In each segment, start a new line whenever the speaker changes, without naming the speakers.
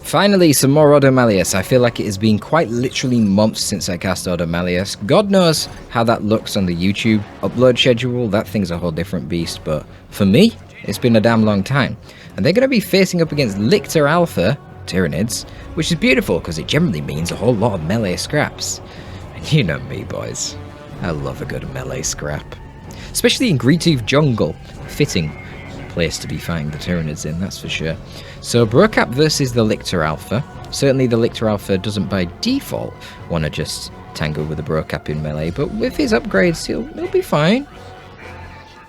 Finally, some more Ordo Malleus. I feel like it has been quite literally months since I cast Ordo Malleus. God knows how that looks on the YouTube upload schedule. That thing's a whole different beast, but for me, it's been a damn long time. And they're going to be facing up against Lictor Alpha Tyranids, which is beautiful because it generally means a whole lot of melee scraps. And you know me, boys. I love a good melee scrap. Especially in Greetooth Jungle. Fitting place to be fighting the Tyranids in, that's for sure. So Brocap versus the Lictor Alpha. Certainly the Lictor Alpha doesn't by default want to just tango with the Brocap in melee, but with his upgrades he'll be fine.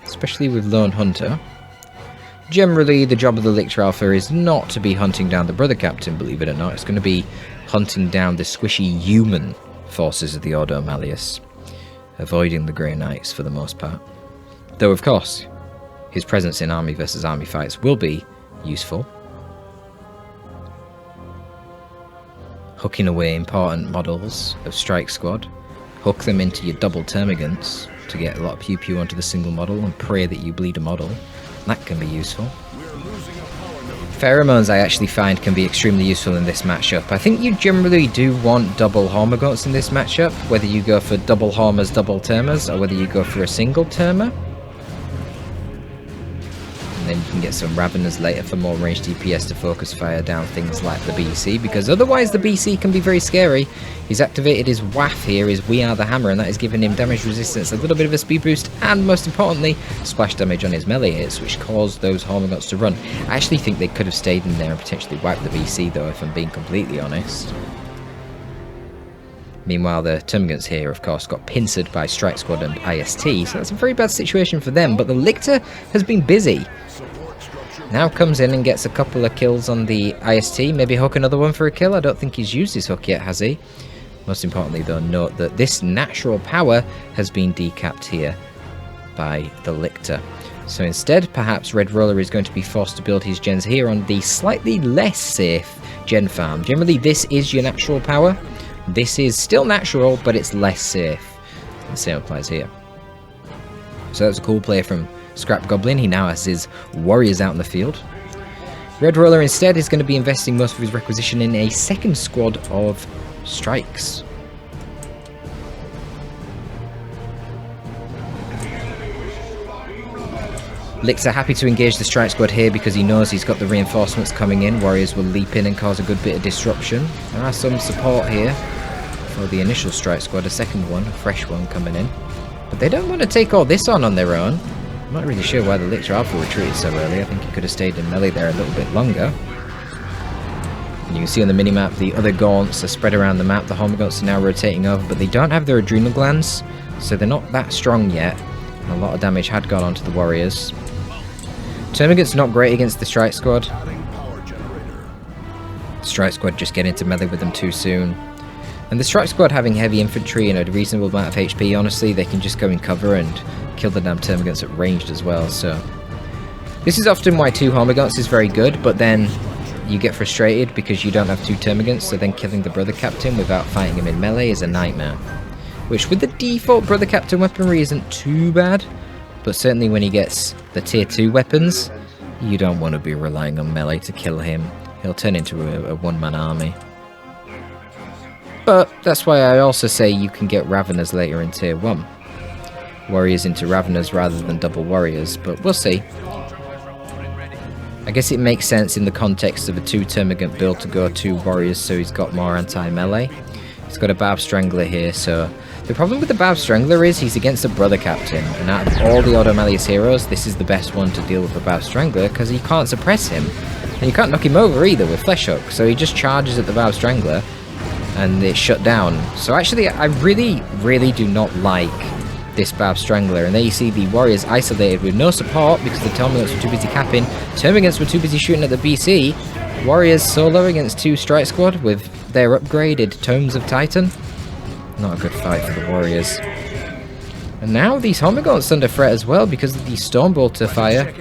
Especially with Lone Hunter. Generally the job of the Lictor Alpha is not to be hunting down the Brother Captain, believe it or not. It's going to be hunting down the squishy human forces of the Ordo Malleus. Avoiding the Grey Knights for the most part. Though of course, his presence in army versus army fights will be useful. Hooking away important models of Strike Squad. Hook them into your double termagants to get a lot of pew pew onto the single model and pray that you bleed a model. That can be useful. Pheromones I actually find can be extremely useful in this matchup. I think you generally do want double Hormagaunts in this matchup, whether you go for double Hormers, double Termers, or whether you go for a single Termer. And then you can get some Raveners later for more ranged DPS to focus fire down things like the BC, because otherwise the BC can be very scary. He's activated his WAF here, his We Are the Hammer, and that has given him damage resistance, a little bit of a speed boost, and most importantly, splash damage on his melee hits, which caused those Hormagaunts to run. I actually think they could have stayed in there and potentially wiped the BC though, if I'm being completely honest. Meanwhile, the Termagants here, of course, got pincered by Strike Squad and IST, so that's a very bad situation for them, but the Lictor has been busy. Now comes in and gets a couple of kills on the IST, maybe hook another one for a kill. I don't think he's used his hook yet, has he? Most importantly though, note that this natural power has been decapped here by the Lictor. So instead, perhaps Redrolla is going to be forced to build his gens here on the slightly less safe gen farm. Generally this is your natural power. This is still natural, but it's less safe. The same applies here. So that's a cool play from Scrap Goblin. He now has his warriors out in the field. Redrolla instead is going to be investing most of his requisition in a second squad of strikes. Lictor happy to engage the strike squad here because he knows he's got the reinforcements coming in. Warriors will leap in and cause a good bit of disruption. There are some support here for the initial strike squad, a second one, a fresh one coming in. But they don't want to take all this on their own. I'm not really sure why the Lictor Alpha retreated so early. I think he could have stayed in melee there a little bit longer. And you can see on the minimap the other Gaunts are spread around the map. The Hormagaunts are now rotating over, but they don't have their adrenal glands, so they're not that strong yet. And a lot of damage had gone onto the warriors. Termagant's not great against the Strike Squad. Strike Squad just get into melee with them too soon. And the Strike Squad having heavy infantry and a reasonable amount of HP, honestly, they can just go in cover and kill the damn Termagants at ranged as well, so... This is often why 2 Hormagaunts is very good, but then you get frustrated because you don't have 2 Termagants, so then killing the Brother Captain without fighting him in melee is a nightmare. Which with the default Brother Captain weaponry isn't too bad, but certainly when he gets the tier 2 weapons, you don't want to be relying on melee to kill him. He'll turn into a one-man army. But that's why I also say you can get Raveners later in tier 1. Warriors into Raveners rather than double warriors, but we'll see. I guess it makes sense in the context of a 2 Termagant build to go 2 warriors so he's got more anti-melee. He's got a Barb Strangler here, so... The problem with the Barb Strangler is he's against a Brother Captain, and out of all the Ordo Malleus heroes, this is the best one to deal with the Barb Strangler because you can't suppress him. And you can't knock him over either with Flesh Hook, so he just charges at the Barb Strangler and it's shut down. So actually, I really do not like this Barb Strangler, and there you see the warriors isolated with no support because the Termagants were too busy capping, Termagants were too busy shooting at the BC, warriors solo against 2 Strike Squad with their upgraded Tomes of Titan. Not a good fight for the warriors. And now these Hormagaunts under threat as well because of the Stormbolter fire.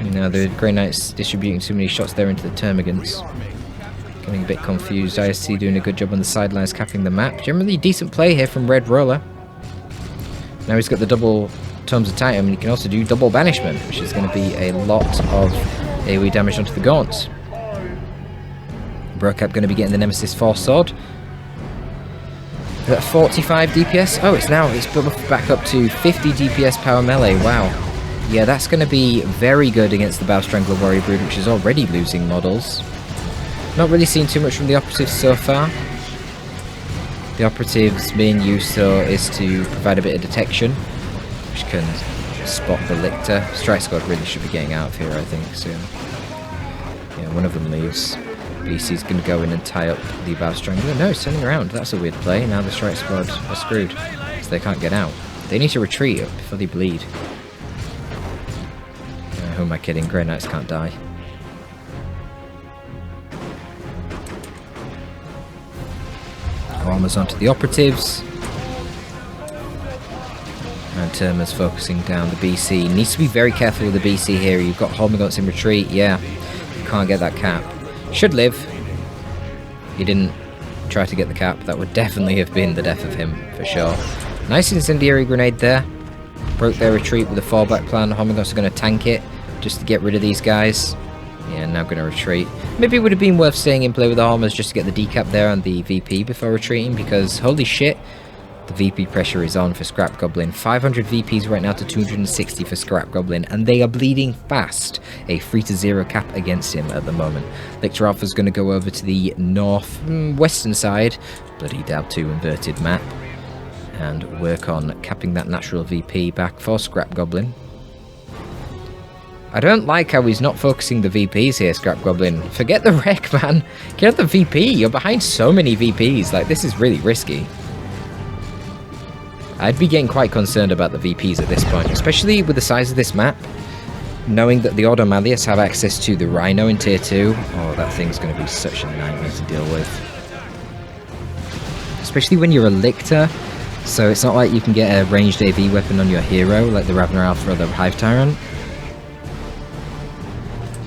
You know, the Grey Knights distributing too many shots there into the Termagants. Getting a bit confused. ISC doing a good job on the sidelines capping the map. Generally decent play here from Redrolla. Now he's got the double Tomes of Titan, and he can also do double Banishment, which is going to be a lot of AoE damage onto the Gaunts. Brocap going to be getting the Nemesis Force Sword. At 45 DPS? Oh, it's buffed back up to 50 DPS power melee. Wow. Yeah, that's going to be very good against the Bow Strangler Warrior Brood, which is already losing models. Not really seen too much from the operatives so far. The operatives' main use though is to provide a bit of detection, which can spot the Lictor. Strike Squad really should be getting out of here, I think, soon. Yeah, one of them leaves. BC's going to go in and tie up the Bow Strangler. No, it's turning around. That's a weird play. Now the Strike Squad are screwed, so they can't get out. They need to retreat before they bleed. Who am I kidding? Grey Knights can't die. Armor's onto the operatives. And Terma's focusing down the BC. Needs to be very careful with the BC here. You've got Hormiguts in retreat. Yeah, you can't get that cap. Should live. He didn't try to get the cap. That would definitely have been the death of him, for sure. Nice incendiary grenade there. Broke their retreat with a fallback plan. Hormiguts are going to tank it just to get rid of these guys. Yeah, now going to retreat. Maybe it would have been worth staying in play with the Hormers just to get the decap there on the VP before retreating, because holy shit, the VP pressure is on for Scrap Goblin. 500 VPs right now to 260 for Scrap Goblin, and they are bleeding fast. A 3-0 cap against him at the moment. Lictor Alpha's going to go over to the western side, bloody Dab 2 inverted map, and work on capping that natural VP back for Scrap Goblin. I don't like how he's not focusing the VPs here, Scrap Goblin. Forget the wreck, man. Get the VP. You're behind so many VPs. Like, this is really risky. I'd be getting quite concerned about the VPs at this point, especially with the size of this map. Knowing that the Auto Malleus have access to the Rhino in Tier 2. Oh, that thing's going to be such a nightmare to deal with. Especially when you're a Lictor. So it's not like you can get a ranged AV weapon on your hero, like the Ravner Alpha or the Hive Tyrant.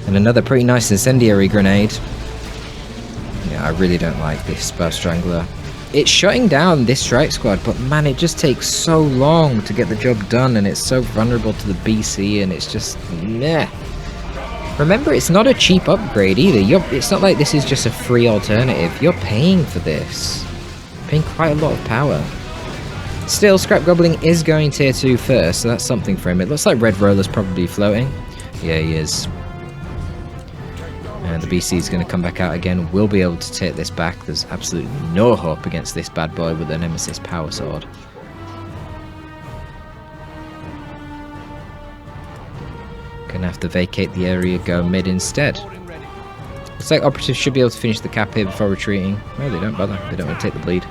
And another pretty nice incendiary grenade. Yeah, I really don't like this Bow Strangler. It's shutting down this Strike Squad, but man, it just takes so long to get the job done, and it's so vulnerable to the BC, and it's just meh. Remember, it's not a cheap upgrade either. It's not like this is just a free alternative. You're paying for this. Paying quite a lot of power. Still, Scrap Goblin is going Tier 2 first, so that's something for him. It looks like Redrolla's probably floating. Yeah, he is. And the BC is going to come back out again. We'll be able to take this back. There's absolutely no hope against this bad boy with the Nemesis Power Sword. Gonna have to vacate the area, go mid instead. Looks like operatives should be able to finish the cap here before retreating. No, they don't bother. They don't want to take the bleed.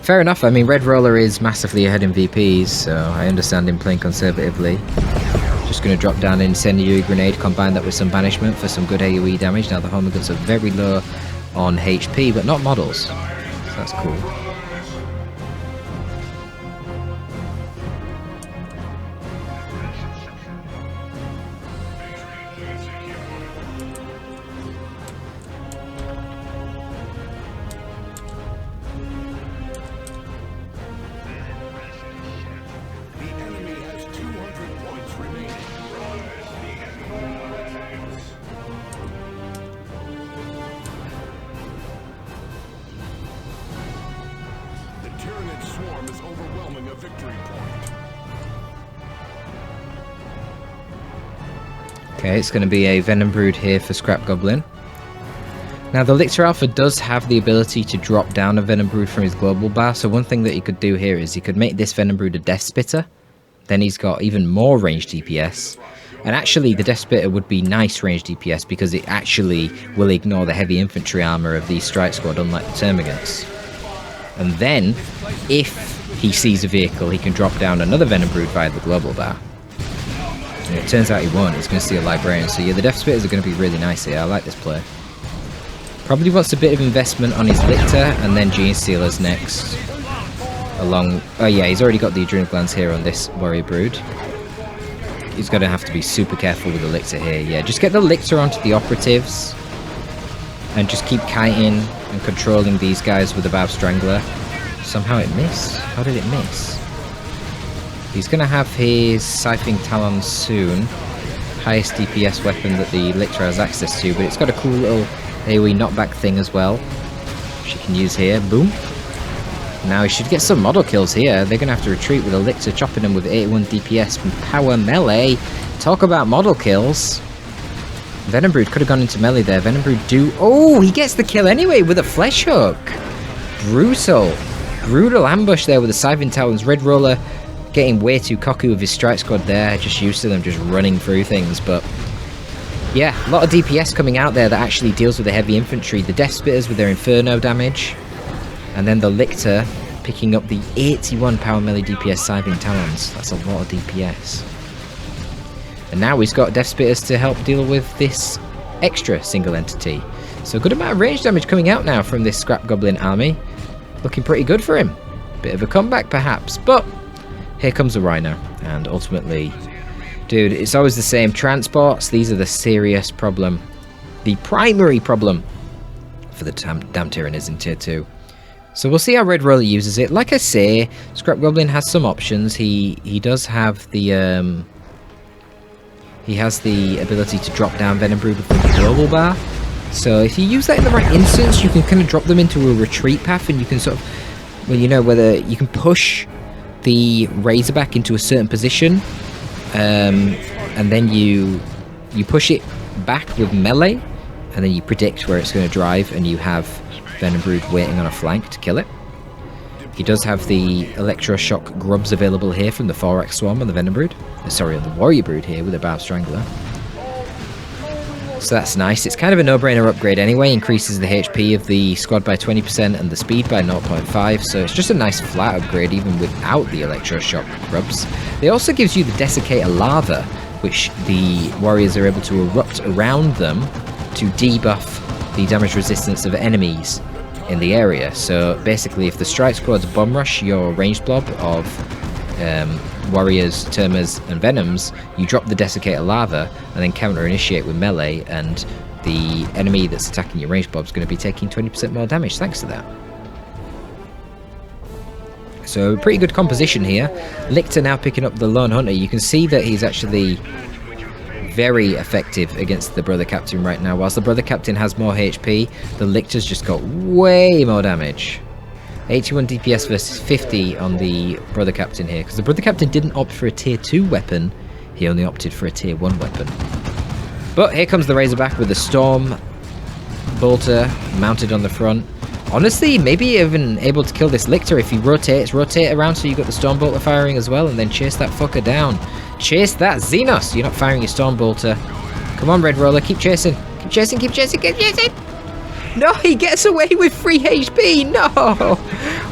Fair enough. I mean, Redrolla is massively ahead in VPs, so I understand him playing conservatively. Just going to drop down an incendiary grenade, combine that with some banishment for some good AoE damage. Now the Hormiguts are very low on HP, but not models. So that's cool. Okay, it's going to be a Venom Brood here for Scrap Goblin. Now, the Lictor Alpha does have the ability to drop down a Venom Brood from his global bar, so one thing that he could do here is he could make this Venom Brood a Death Spitter. Then he's got even more ranged DPS. And actually, the Death Spitter would be nice ranged DPS because it actually will ignore the heavy infantry armor of the Strike Squad, unlike the Termagants. And then, if he sees a vehicle, he can drop down another Venom Brood via the global bar. And it turns out he won't. He's going to see a Librarian. So yeah, the Death Spitters are going to be really nice here. I like this play. Probably wants a bit of investment on his Lictor, and then Gene Stealers next. Along... Oh yeah, he's already got the Adrenal Glands here on this Warrior Brood. He's going to have to be super careful with the Lictor here. Yeah, just get the Lictor onto the operatives. And just keep kiting and controlling these guys with the Bow Strangler. Somehow it missed. How did it miss? He's going to have his Scything Talon soon. highest DPS weapon that the Lictor has access to, but it's got a cool little AoE knockback thing as well. She can use here. Boom. Now he should get some model kills here. They're going to have to retreat with a Lictor chopping them with 81 DPS from power melee. Talk about model kills. Venombrood could have gone into melee there. Venombrood do... Oh, he gets the kill anyway with a flesh hook. Brutal. Brutal ambush there with the Scything Talons. Redrolla getting way too cocky with his strike squad there. Just used to them just running through things. But yeah, a lot of DPS coming out there that actually deals with the heavy infantry. The Death Spitters with their Inferno damage. And then the Lictor picking up the 81 power melee DPS Scything Talons. That's a lot of DPS. And now he's got Death Spitters to help deal with this extra single entity. So a good amount of range damage coming out now from this Scrap Goblin army. Looking pretty good for him. Bit of a comeback perhaps, but here comes the Rhino. And ultimately, dude, it's always the same. Transports, these are the serious problem. The primary problem for the damn Tyrannid in Tier 2. So we'll see how Redrolla uses it. Like I say, Scrap Goblin has some options. He does have the... He has the ability to drop down Venombrood with the global bar. So if you use that in the right instance, you can kind of drop them into a retreat path, and you can sort of, well, you know, whether you can push the Razorback into a certain position, and then you push it back with melee, and then you predict where it's going to drive, and you have Venombrood waiting on a flank to kill it. He does have the Electroshock grubs available here from the Thorax Swarm on the Venombrood. Sorry, on the Warrior Brood here with a Barb Strangler. So that's nice. It's kind of a no-brainer upgrade anyway. Increases the HP of the squad by 20% and the speed by 0.5. So it's just a nice flat upgrade even without the Electroshock grubs. It also gives you the Desiccator Lava, which the warriors are able to erupt around them to debuff the damage resistance of enemies in the area. So basically, if the strike squads bomb rush your ranged blob of warriors, termers, and venoms, you drop the Desiccator Lava and then counter initiate with melee, and the enemy that's attacking your ranged blob is going to be taking 20% more damage thanks to that. So pretty good composition here. Lictor now picking up the Lone Hunter. You can see that he's actually very effective against the Brother Captain right now. Whilst the Brother Captain has more HP, the Lictor's just got way more damage. 81 DPS versus 50 on the Brother Captain here, because the Brother Captain didn't opt for a tier 2 weapon, he only opted for a tier 1 weapon. But here comes the Razorback with the Storm Bolter mounted on the front. Honestly, maybe even able to kill this Lictor if he rotates. Rotate around so you got the Storm Bolter firing as well, and then chase that fucker down. Chase that Xenos! You're not firing your Storm Bolter. Come on, Redrolla, keep chasing. Keep chasing, keep chasing, keep chasing! No, he gets away with 3 HP! No!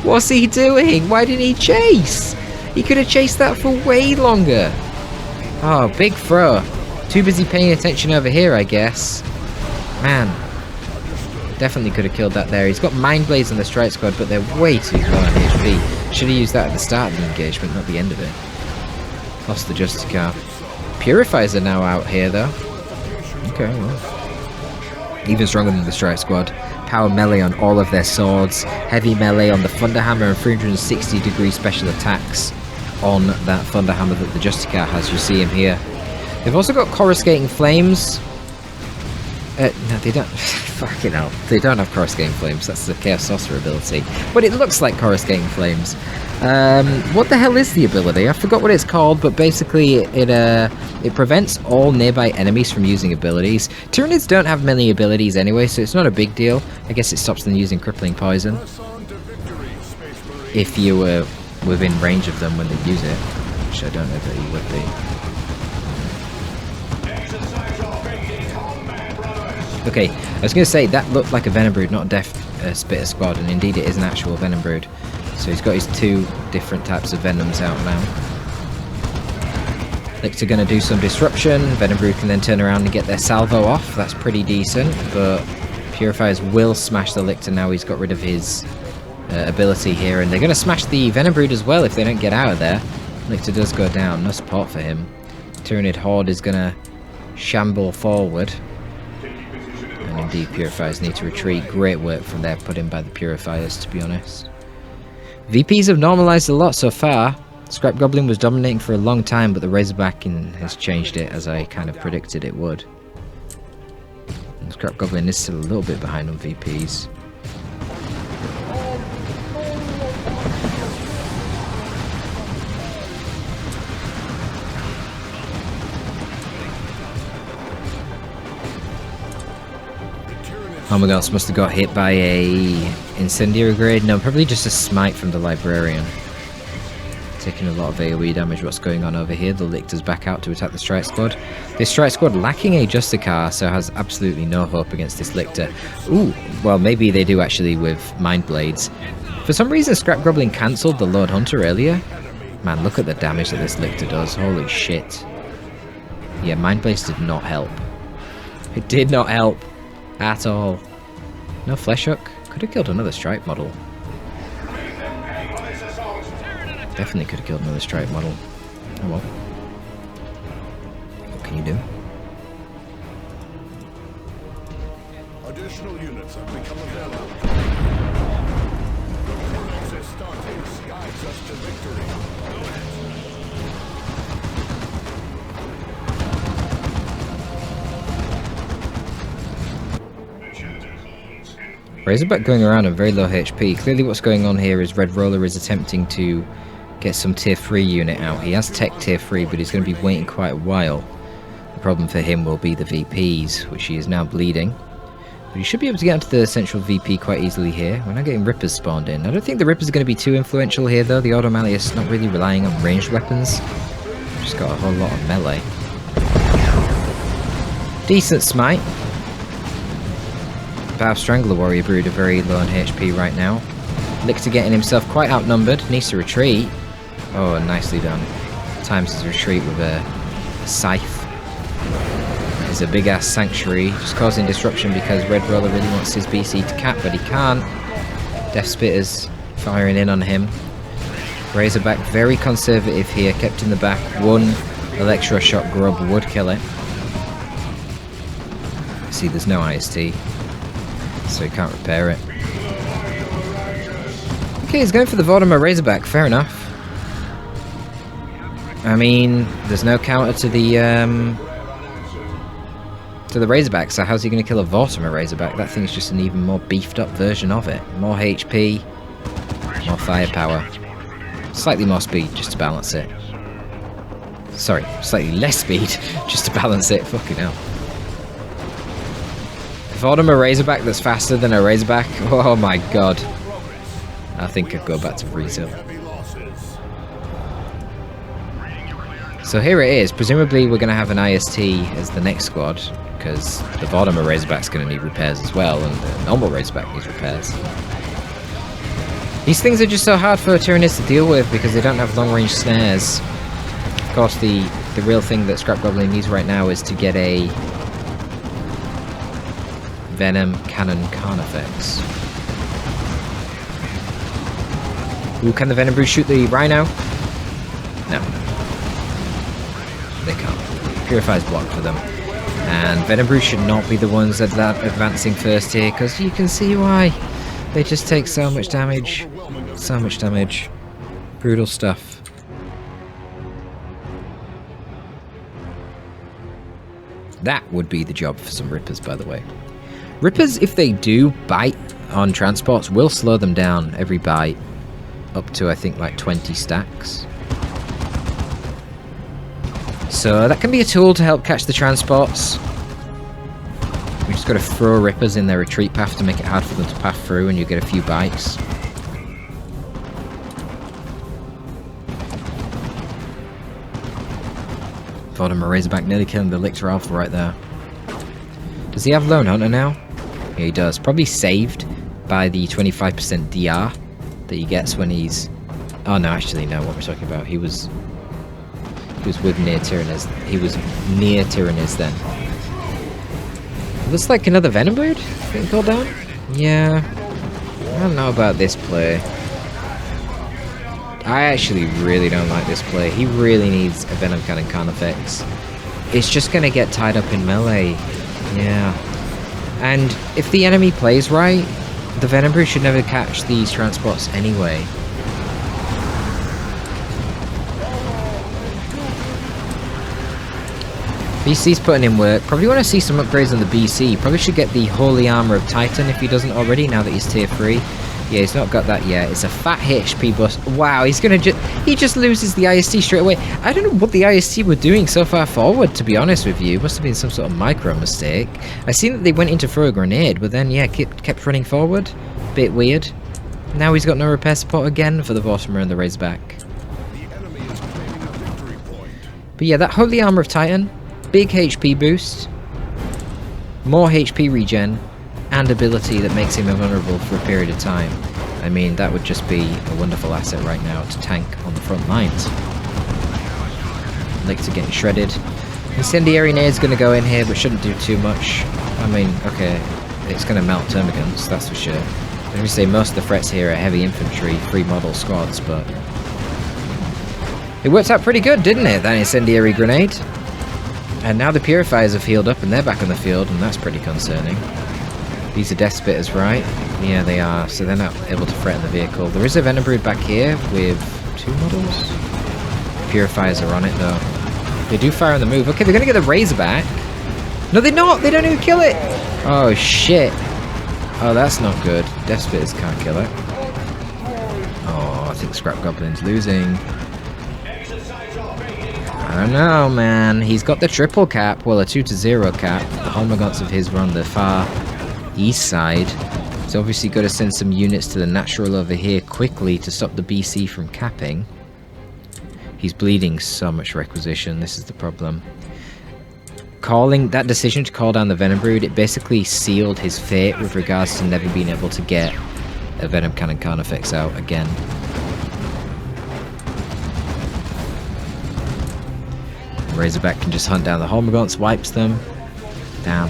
What's he doing? Why didn't he chase? He could have chased that for way longer. Oh, big throw. Too busy paying attention over here, I guess. Man. Definitely could have killed that there. He's got Mind Blades on the strike squad, but they're way too low on HP. Should have used that at the start of the engagement, not the end of it. Lost the Justicar. Purifiers are now out here, though. Okay, well. Even stronger than the strike squad. Power melee on all of their swords. Heavy melee on the Thunderhammer, and 360 degree special attacks on that Thunderhammer that the Justicar has. You see him here. They've also got Coruscating Flames. No, they don't. Fucking hell. They don't have Coruscating Flames. That's the Chaos Sorcerer ability. But it looks like Coruscating Flames. What the hell is the ability? I forgot what it's called, but basically it prevents all nearby enemies from using abilities. Tyranids don't have many abilities anyway, so it's not a big deal. I guess it stops them using Crippling Poison if you were within range of them when they use it, which I don't know that you would be. Okay, I was going to say that looked like a Venombrood, not a Death Spitter squad, and indeed it is an actual Venombrood. So he's got his 2 different types of Venoms out now. Lictor going to do some disruption. Venombrood can then turn around and get their salvo off. That's pretty decent, but Purifiers will smash the Lictor now he's got rid of his ability here, and they're going to smash the Venombrood as well if they don't get out of there. Lictor does go down, no support for him. Tyranid Horde is going to shamble forward. And indeed, Purifiers need to retreat. Great work from there put in by the Purifiers, to be honest. VPs have normalized a lot so far. Scrap Goblin was dominating for a long time, but the Razorback has changed it, as I kind of predicted it would. And Scrap Goblin is still a little bit behind on VPs. Oh my god, must have got hit by a incendiary grade. No, probably just a smite from the librarian. Taking a lot of AoE damage. What's going on over here? The Lictor's back out to attack the Strike Squad. This Strike Squad lacking a Justicar, so has absolutely no hope against this Lictor. Ooh, well maybe they do actually with Mind Blades. For some reason Scrap Goblin cancelled the Lord Hunter earlier. Man, look at the damage that this Lictor does. Holy shit. Yeah, Mind Blades did not help. It did not help. At all. No Flesh Hook. Could have killed another Strike model. Definitely could have killed another Strike model. Oh well. What can you do?
Additional units have become available. Access starting guides us to victory.
Razorback going around on very low HP. Clearly what's going on here is Redrolla is attempting to get some tier 3 unit out. He has tech tier 3, but he's going to be waiting quite a while. The problem for him will be the VPs, which he is now bleeding. But he should be able to get into the central VP quite easily here. We're now getting Rippers spawned in. I don't think the Rippers are going to be too influential here though. The Auto Malleus is not really relying on ranged weapons. Just got a whole lot of melee. Decent smite. Bow Strangler Warrior Brood are very low on HP right now. Lictor getting himself quite outnumbered. Needs to retreat. Oh, nicely done. Times his retreat with a scythe. There's a big ass sanctuary, just causing disruption because Redrolla really wants his BC to cap, but he can't. Death Spitters firing in on him. Razorback very conservative here, kept in the back. One Electro Shock Grub would kill it. See, there's no IST, so he can't repair it. Okay, he's going for the Warhammer Razorback, fair enough. I mean, there's no counter to the Razorback, so how's he going to kill a Warhammer Razorback? That thing's just an even more beefed up version of it. More HP, more firepower, slightly more speed just to balance it. Sorry, slightly less speed just to balance it, fucking hell. If I'm a Razorback that's faster than a Razorback, oh my god. I think I'd go back to retail. So here it is. Presumably we're going to have an IST as the next squad, because the Warhammer Razorback's going to need repairs as well, and the normal Razorback needs repairs. These things are just so hard for Tyranids to deal with because they don't have long-range snares. Of course, the real thing that Scrap Goblin needs right now is to get a Venom Cannon Carnifex. Ooh, can the Venom Brew shoot the Rhino? No. They can't. Purify's blocked for them. And Venom Brew should not be the ones that are advancing first here, because you can see why. They just take so much damage. So much damage. Brutal stuff. That would be the job for some Rippers, by the way. Rippers, if they do bite on transports, will slow them down every bite. Up to, I think, like 20 stacks. So that can be a tool to help catch the transports. We just got to throw Rippers in their retreat path to make it hard for them to pass through, and you get a few bites. Warhammer Razorback nearly killing the Lictor Alpha right there. Does he have Lone Hunter now? Yeah, he does. Probably saved by the 25% DR that he gets when he's... Oh no, actually no, what we're talking about. He was with near Tyranids. He was near Tyranids then. Looks like another Venom Bird getting called down? Yeah. I don't know about this play. I actually really don't like this play. He really needs a Venom Cannon Carnifex. It's just gonna get tied up in melee. Yeah. And if the enemy plays right, the Venom Brew should never catch these transports anyway. BC's putting in work. Probably want to see some upgrades on the BC. Probably should get the Holy Armor of Titan if he doesn't already, now that he's tier 3. Yeah, he's not got that yet. It's a fat HP boost. Wow, he's gonna he just loses the IST straight away. I don't know what the IST were doing so far forward, to be honest with you. Must have been some sort of micro mistake. I seen that they went in to throw a grenade, but then, yeah, kept running forward. Bit weird. Now he's got no repair support again for the Vortimer and the Razorback.
The enemy is claiming a victory point.
But yeah, that Holy Armor of Titan, big HP boost, more HP regen, and ability that makes him invulnerable for a period of time. I mean, that would just be a wonderful asset right now to tank on the front lines. Licks are getting shredded. Incendiary Nade's going to go in here, but shouldn't do too much. I mean, okay, it's going to melt Termagants, that's for sure. Let me say most of the threats here are heavy infantry, 3 model squads, but it worked out pretty good, didn't it, that Incendiary Grenade? And now the Purifiers have healed up and they're back on the field, and that's pretty concerning. These are Death Spitters, right? Yeah, they are, so they're not able to threaten the vehicle. There is a Venom Brood back here with 2 models. Purifiers are on it, though. They do fire on the move. Okay, they're going to get the Razorback. No, they're not! They don't even kill it! Oh, shit. Oh, that's not good. Death Spitters can't kill it. Oh, I think Scrap Goblin's losing. I don't know, man. He's got the triple cap. Well, a 2-0 cap. The Holmagants of his were on the far east side. So obviously got to send some units to the natural over here quickly to stop the BC from capping. He's bleeding so much requisition. This is the problem. Calling that decision to call down the Venom Brood, it basically sealed his fate with regards to never being able to get a Venom Cannon Carnifex out again. Razorback can just hunt down the Holmagants, wipes them. Damn.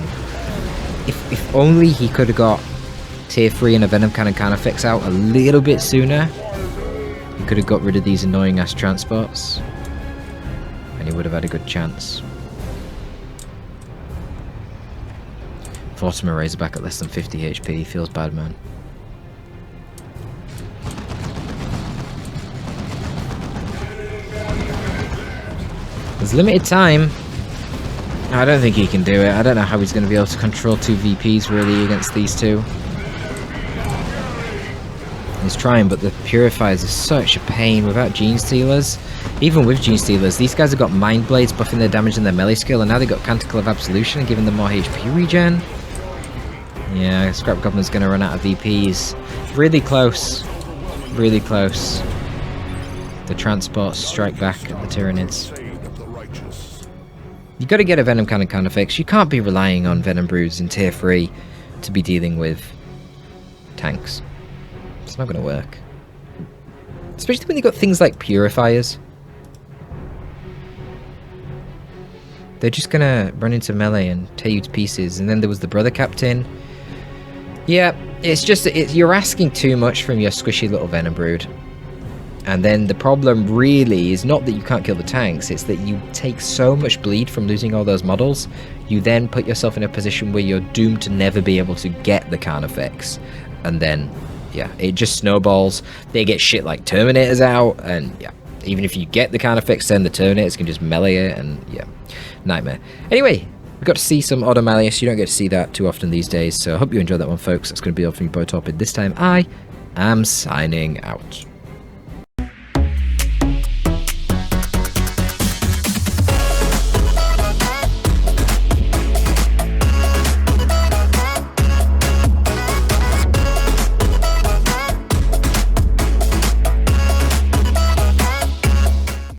If only he could have got tier 3 and a Venom Cannon Carnifex out a little bit sooner, he could have got rid of these annoying ass transports, and he would have had a good chance. Vortimer Razorback at less than 50 HP, feels bad, man. There's limited time. I don't think he can do it. I don't know how he's going to be able to control 2 VPs really against these two. He's trying, but the Purifiers are such a pain without Gene Stealers. Even with Gene Stealers, these guys have got Mind Blades buffing their damage and their melee skill, and now they've got Canticle of Absolution giving them more HP regen. Yeah, Scrap Goblin's going to run out of VPs. Really close. Really close. The transports strike back at the Tyranids. You got to get a Venom Cannon Carnifex. You can't be relying on Venom Broods in tier 3 to be dealing with tanks. It's not going to work. Especially when you've got things like Purifiers. They're just going to run into melee and tear you to pieces. And then there was the Brother Captain. Yeah, it's just you're asking too much from your squishy little Venom Brood. And then the problem really is not that you can't kill the tanks, it's that you take so much bleed from losing all those models, you then put yourself in a position where you're doomed to never be able to get the Carnifex. And then, yeah, it just snowballs. They get shit like Terminators out, and yeah, even if you get the Carnifex, then the Terminators can just melee it, and yeah, nightmare. Anyway, we got to see some Auto Malleus. You don't get to see that too often these days, so I hope you enjoyed that one, folks. That's going to be all from your boy Torpid. This time I am signing out.